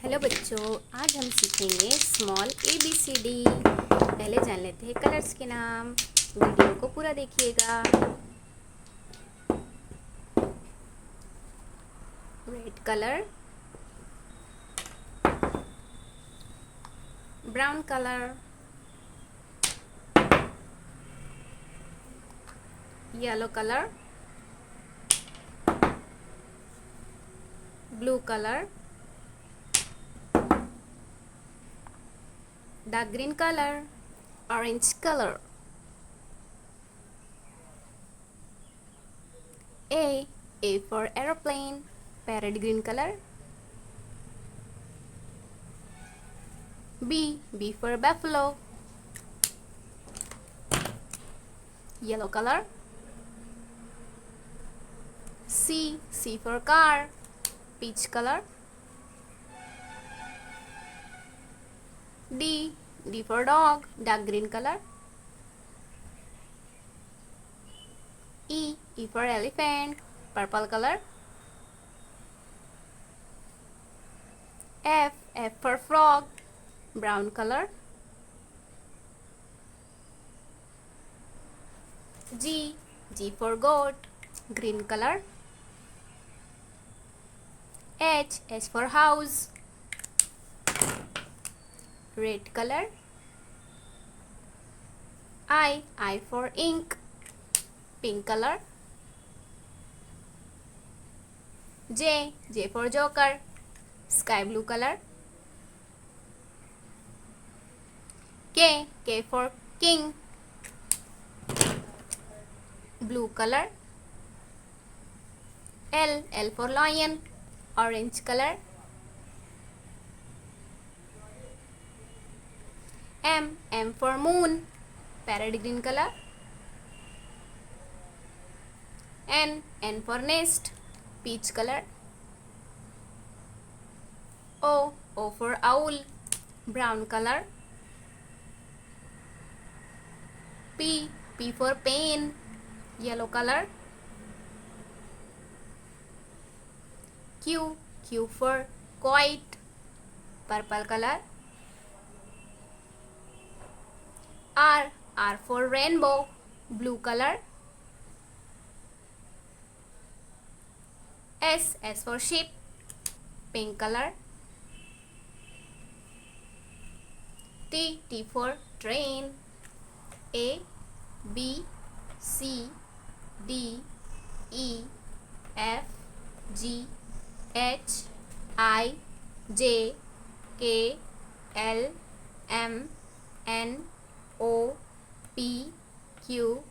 Hello बच्चों, आज हम सीखेंगे स्मॉल ABCD। पहले जान लेते हैं कलर्स के नाम। वीडियो को पूरा देखिएगा। Red colour, brown colour, yellow colour, blue colour, dark green color, orange color. A for aeroplane, parrot green color. B for buffalo, yellow color. C for car, peach color. D for dog, dark green color. E for elephant, purple color. F for frog, brown color. G for goat, green color. H for house, red color. I for ink, pink color. J for joker, sky blue color. K for king, blue color. L for lion, orange color. M for moon, parrot green color. N for nest, peach color. O for owl, brown color. P for pen, yellow color. Q for kite, purple color. R for rainbow, blue color. S for sheep, pink color. T for train. A B C D E F G H I J K L M N O P Q